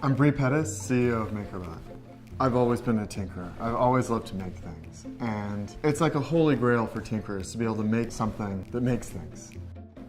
I'm Bree Pettis, CEO of MakerBot. I've always been a tinkerer. I've always loved to make things. And it's like a holy grail for tinkerers to be able to make something that makes things.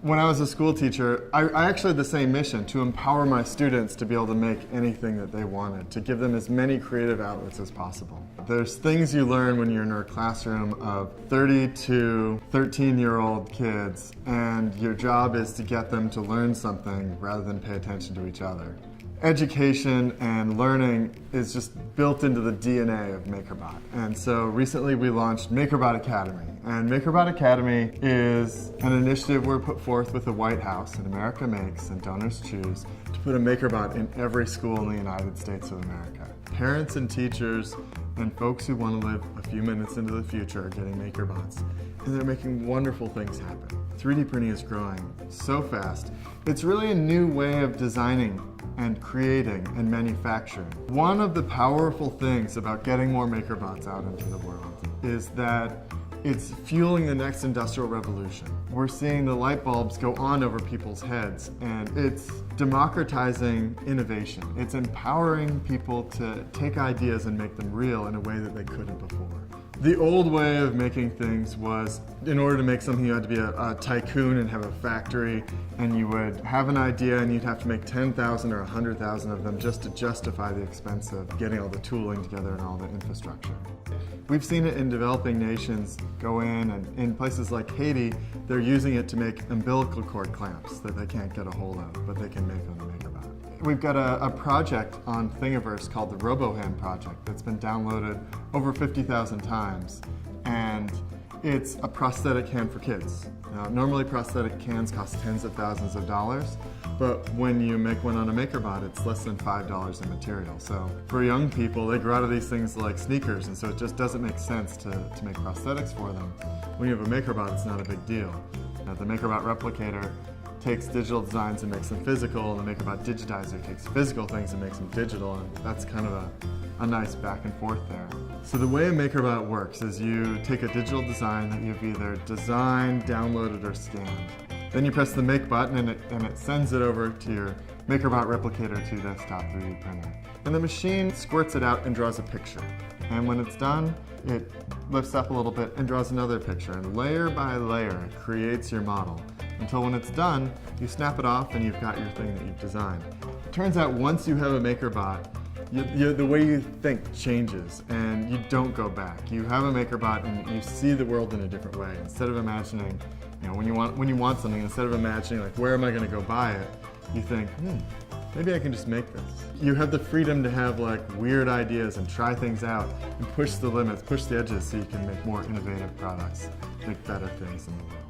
When I was a school teacher, I actually had the same mission, to empower my students to be able to make anything that they wanted, to give them as many creative outlets as possible. There's things you learn when you're in a classroom of 30 to 13-year-old kids, and your job is to get them to learn something rather than pay attention to each other. Education and learning is just built into the DNA of MakerBot. And so recently we launched MakerBot Academy. And MakerBot Academy is an initiative we're put forth with the White House, and America Makes and Donors Choose, to put a MakerBot in every school in the United States of America. Parents and teachers and folks who want to live a few minutes into the future are getting MakerBots, and they're making wonderful things happen. 3D printing is growing so fast. It's really a new way of designing and creating and manufacturing. One of the powerful things about getting more MakerBots out into the world is that it's fueling the next industrial revolution. We're seeing the light bulbs go on over people's heads, and it's democratizing innovation. It's empowering people to take ideas and make them real in a way that they couldn't before. The old way of making things was, in order to make something, you had to be a tycoon and have a factory, and you would have an idea and you'd have to make 10,000 or 100,000 of them just to justify the expense of getting all the tooling together and all the infrastructure. We've seen it in developing nations go in, and in places like Haiti, they're using it to make umbilical cord clamps that they can't get a hold of, but they can make on the MakerBot. We've got a project on Thingiverse called the RoboHand project that's been downloaded over 50,000 times, and it's a prosthetic hand for kids. Now, normally prosthetic hands cost tens of thousands of dollars, but when you make one on a MakerBot, it's less than $5 in material. So for young people, they grow out of these things like sneakers, and so it just doesn't make sense to make prosthetics for them. When you have a MakerBot, it's not a big deal. Now, the MakerBot replicator takes digital designs and makes them physical, and the MakerBot digitizer takes physical things and makes them digital, and that's kind of a nice back and forth there. So the way a MakerBot works is you take a digital design that you've either designed, downloaded, or scanned. Then you press the Make button and it sends it over to your MakerBot Replicator 2 desktop 3D printer. And the machine squirts it out and draws a picture. And when it's done, it lifts up a little bit and draws another picture. And layer by layer, it creates your model. Until when it's done, you snap it off and you've got your thing that you've designed. It turns out once you have a MakerBot, the way you think changes, and you don't go back. You have a MakerBot and you see the world in a different way. Instead of imagining, when you want something, instead of imagining like, where am I going to go buy it, you think, maybe I can just make this. You have the freedom to have like weird ideas and try things out and push the limits, push the edges, so you can make more innovative products, make better things in the world.